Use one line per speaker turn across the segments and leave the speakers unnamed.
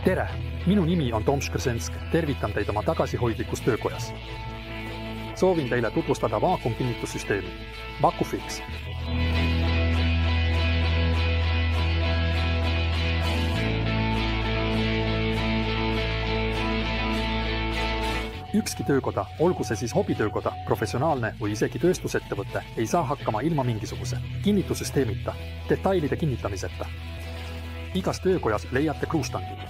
Tere! Minu nimi on Tom Škrsensk, tervitan teid oma tagasihoidlikus töökojas. Soovin teile tutvustada vaakumkinnitussüsteemi. Vakufix. Ükski töökoda, olgu see siis hobitöökoda, professionaalne või isegi tööstusettevõte, ei saa hakkama ilma mingisuguse kinnitussüsteemita, detailide kinnitamiseta. Igas töökojas leiate kruustangid.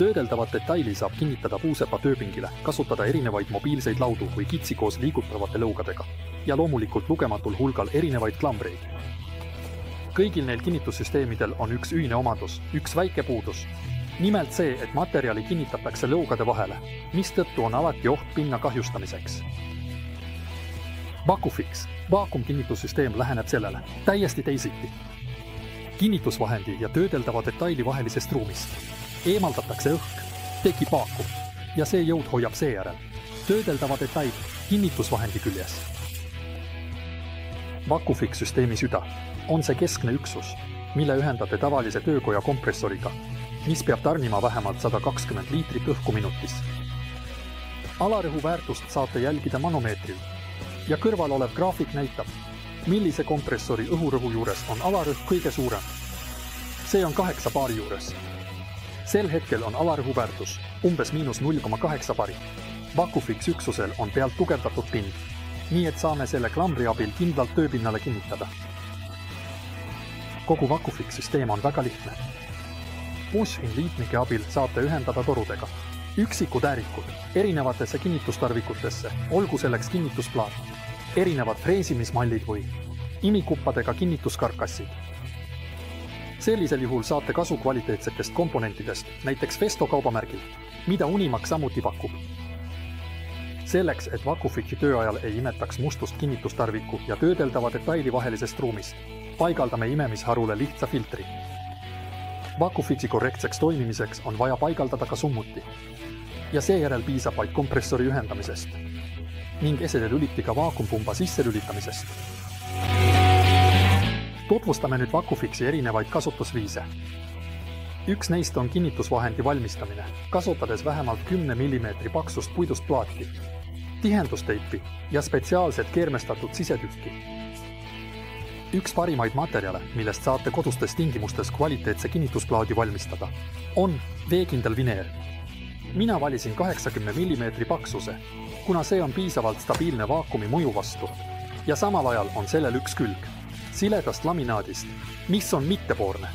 Töödeldavat detaili saab kinnitada puusepa tööpingile, kasutada erinevaid mobiilseid laudu või kitsi koos liigutavate lõugadega ja loomulikult lugematul hulgal erinevaid klambreid. Kõigil neil kinnitussüsteemidel on üks ühine omadus, üks väike puudus. Nimelt see, et materjali kinnitatakse lõugade vahele, mistõttu on alati oht pinna kahjustamiseks. Vakufix. Vaakumkinnitussüsteem läheneb sellele täiesti teisiti. Kinnitusvahendi ja töödeldava detaili vahelisest ruumist eemaldatakse õhk, tekib vaakum ja see jõud hoiab seejärel töödeldava detaili kinnitusvahendi küljes. Vakufix-süsteemi süda on see keskne üksus, mille ühendate tavalise töökoja kompressoriga, mis peab tarnima vähemalt 120 liitrit õhku minutis. Alarõhu väärtust saate jälgida manomeetril ja kõrval olev graafik näitab, millise kompressori õhurõhu juures on alarõhk kõige suurem. See on 8 baari juures. Sel hetkel on alarõhu väärtus umbes -0,8 baari. Vakufix üksusel on pealt tugevdatud pind, nii et saame selle klambri abil kindlalt tööpinnale kinnitada. Kogu Vakufix-süsteem on väga lihtne. Push-in liitnike abil saate ühendada torudega üksikud äärikud erinevatesse kinnitustarvikutesse, olgu selleks kinnitusplaat, erinevad freesimismallid või imikuppadega kinnituskarkassid. Sellisel juhul saate kasu kvaliteetsetest komponentidest, näiteks Festo kaubamärgil, mida Unimax samuti pakub. Selleks, et Vakufixi tööajal ei imetaks mustust kinnitustarviku ja töödeldava detaili vahelisest ruumist, paigaldame imemisharule lihtsa filtri. Vakufixi korrektseks toimimiseks on vaja paigaldada ka summuti ja seejärel piisab vaid kompressori ühendamisest ning eselelülitiga vaakumpumba sisselülitamisest. Tutvustame nüüd Vakufixi erinevaid kasutusviise. Üks neist on kinnitusvahendi valmistamine, kasutades vähemalt 10 mm paksust puidust plaati, tihendusteipi ja spetsiaalset keermestatud sisetükki. Üks parimaid materjale, millest saate kodustes tingimustes kvaliteetse kinnitusplaadi valmistada, on veekindel vineer. Mina valisin 80 mm paksuse, kuna see on piisavalt stabiilne vaakumi mõju vastu ja samal ajal on sellel üks külg siledast laminaadist, mis on mittepoorne.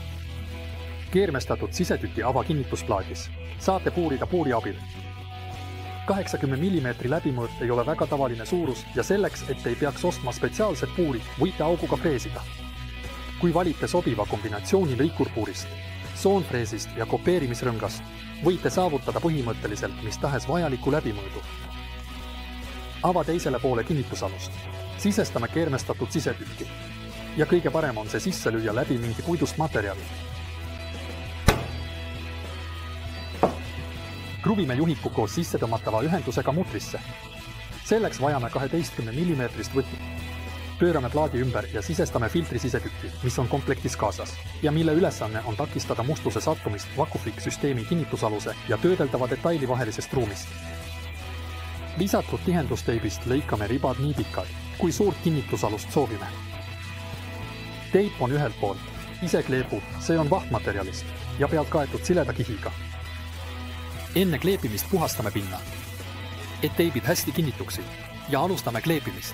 Keermestatud sisetüki avakinnitusplaadis saate puurida puuri abil. 80 mm läbimõõt ei ole väga tavaline suurus ja selleks, et ei peaks ostma spetsiaalset puuri, võite auguga freesida. Kui valite sobiva kombinatsiooni lõikurpuurist, soonfreesist ja kopeerimisrõngast, võite saavutada põhimõtteliselt mis tahes vajaliku läbimõõdu. Ava teisele poole kinnitusalust, sisestame keermestatud sisetükki ja kõige parem on see sisse lüüa läbi mingi puidust materjali. Kruvime juhiku koos sisse tõmmatava ühendusega mutrisse. Selleks vajame 12 mm võtit. Pöörame plaadi ümber ja sisestame filtri sisetükki, mis on komplektis kaasas ja mille ülesanne on takistada mustuse sattumist Vakufix-süsteemi kinnitusaluse ja töödeldava detaili vahelisest ruumist. Lisatud tihendusteibist lõikame ribad nii pikad, kui suurt kinnitusalust soovime. Teip on ühelt poolt, ise kleebu, see on vahtmaterjalist ja pealt kaetud sileda kihiga. Enne kleepimist puhastame pinna, et teibid hästi kinnituksid ja alustame kleepimist.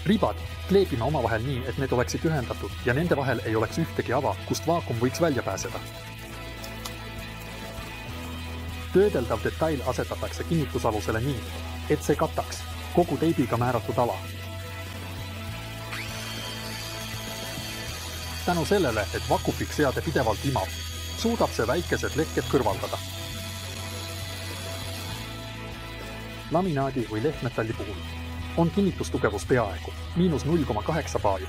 Ribad kleepime omavahel nii, et need oleksid ühendatud ja nende vahel ei oleks ühtegi ava, kust vaakum võiks välja pääseda. Töödeldav detail asetatakse kinnitusalusele nii, et see kataks kogu teibiga määratud ala. Tänu sellele, et Vakufix seade pidevalt imab, suudab see väikesed lekked kõrvaldada. Laminaadi või lehtmetalli puhul on kinnitustugevus peaaegu -0,8 baari.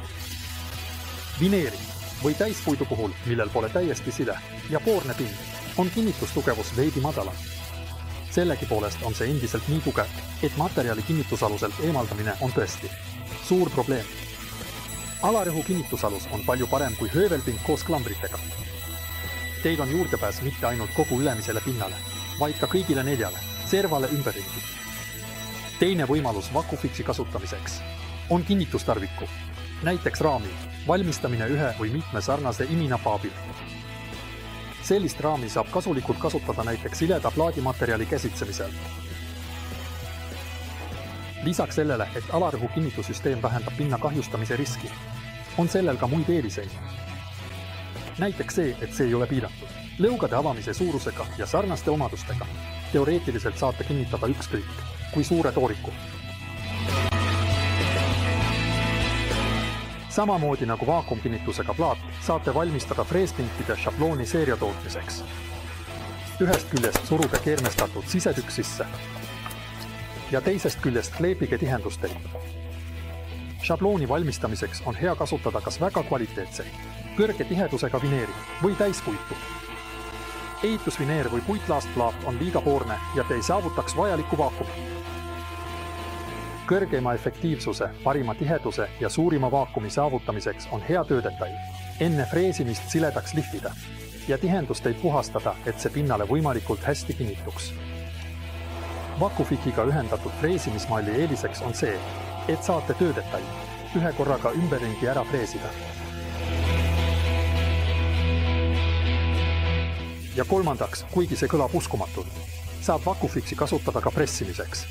Vineeri või täispuidu puhul, millel pole täiesti sile ja poorne pind, on kinnitustugevus veidi madalam. Sellegi poolest on see endiselt nii tugev, et materjali kinnitusaluselt eemaldamine on tõesti suur probleem. Alarõhu kinnitusalus on palju parem kui höövelpind koos klambritega. Teil on juurdepääs mitte ainult kogu ülemisele pinnale, vaid ka kõigile 4 servale ümberringi. Teine võimalus VacuFixi kasutamiseks on kinnitustarviku, näiteks raami, valmistamine ühe või mitme sarnase iminapa abil. Sellist raami saab kasulikult kasutada näiteks sileda plaadimaterjali käsitsemisel. Lisaks sellele, et alarõhu kinnitussüsteem vähendab pinna kahjustamise riski, on sellel ka muid eeliseid. Näiteks see, et see ei ole piiratud. Lõugade avamise suurusega ja sarnaste omadustega teoreetiliselt saate kinnitada ükskõik kui suure tooriku. Samamoodi nagu vaakumkinnitusega plaat saate valmistada freespinkide šablooni seeria tootmiseks. Ühest küljest suruge keermestatud sisetükk sisse ja teisest küljest kleepige tihendusteip. Šablooni valmistamiseks on hea kasutada kas väga kvaliteetseid, kõrge tihedusega vineeri või täispuitu. Ehitusvineer või puitlaastplaat on liiga poorne ja te ei saavutaks vajalikku vaakumi. Kõrgeima efektiivsuse, parima tiheduse ja suurima vaakumi saavutamiseks on hea töödetail. Enne freesimist siledaks lihvida ja tihendusteid puhastada, et see pinnale võimalikult hästi kinnituks. VacuFixiga ühendatud freesimismalli eeliseks on see, et saate töödetail ühe korraga ümberringi ära freesida. Ja kolmandaks, kuigi see kõlab uskumatult, saab VacuFixi kasutada ka pressimiseks.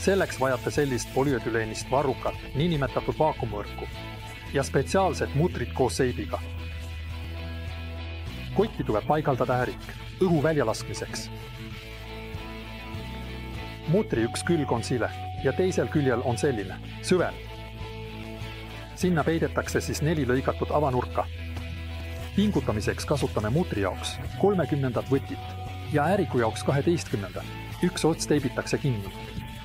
Selleks vajate sellist polüetüleenist varrukat, niinimetatud vaakumvõrku ja spetsiaalset mutrit koos seibiga. Kotti tuleb paigaldada ärik õhu väljalaskmiseks. Mutri üks külg on sile ja teisel küljel on selline, süven. Sinna peidetakse siis 4 lõigatud avanurka. Pingutamiseks kasutame mutri jaoks 30 võtit ja ääriku jaoks 12. Üks ots teibitakse kinni,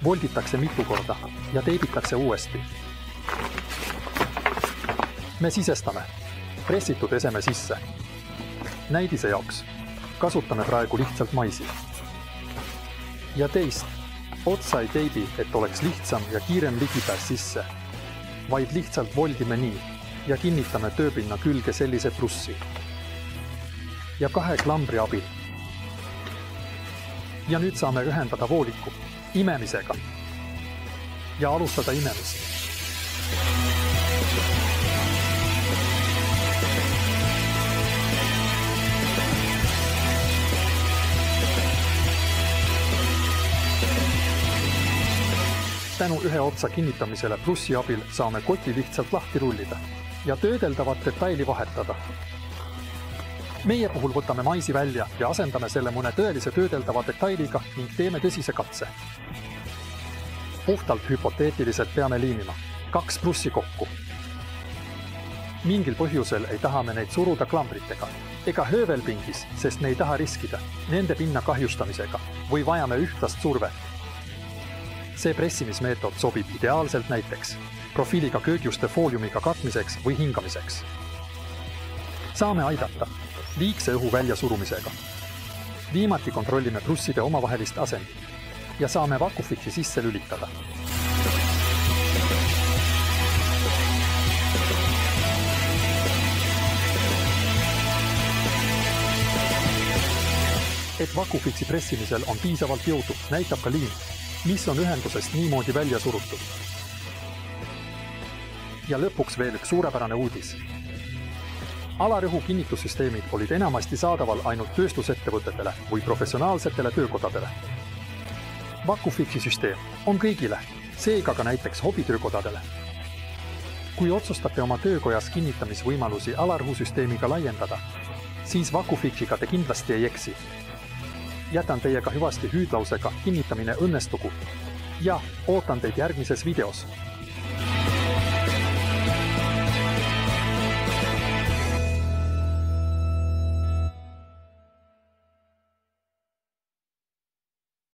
volditakse mitu korda ja teibitakse uuesti. Me sisestame pressitud eseme sisse. Näidise jaoks kasutame praegu lihtsalt maisi. Ja teist otsa ei teibi, et oleks lihtsam ja kiirem ligipääs sisse, vaid lihtsalt voldime nii ja kinnitame tööpinna külge sellise plussi ja 2 klambri abil. Ja nüüd saame ühendada vooliku imemisega ja alustada imemist. Tänu ühe otsa kinnitamisele plussi abil saame koti lihtsalt lahti rullida ja töödeldavat detaili vahetada. Meie puhul võtame maisi välja ja asendame selle mõne tõelise töödeldava detailiga ning teeme tõsise katse. Puhtalt hüpoteetiliselt peame liimima 2 plussi kokku. Mingil põhjusel ei taha me neid suruda klambritega ega höövelpingis, sest me ei taha riskida nende pinna kahjustamisega või vajame ühtlast survet. See pressimismeetod sobib ideaalselt näiteks profiiliga köögiuste fooliumiga katmiseks või hingamiseks. Saame aidata liigse õhu väljasurumisega. Viimati kontrollime plusside omavahelist asendit ja saame VacuFixi sisse lülitada. Et VacuFixi pressimisel on piisavalt jõudu, näitab ka liin, mis on ühendusest niimoodi välja surutud. Ja lõpuks veel üks suurepärane uudis. Alarõhu kinnitussüsteemid olid enamasti saadaval ainult tööstusettevõtetele või professionaalsetele töökodadele. VacuFixi süsteem on kõigile, seega ka näiteks hobitöökodadele. Kui otsustate oma töökojas kinnitamisvõimalusi alarõhusüsteemiga laiendada, siis VacuFixiga te kindlasti ei eksi. Jätan teiega hüvasti hüüdlausega kinnitamine õnnestugu ja ootan teid järgmises videos.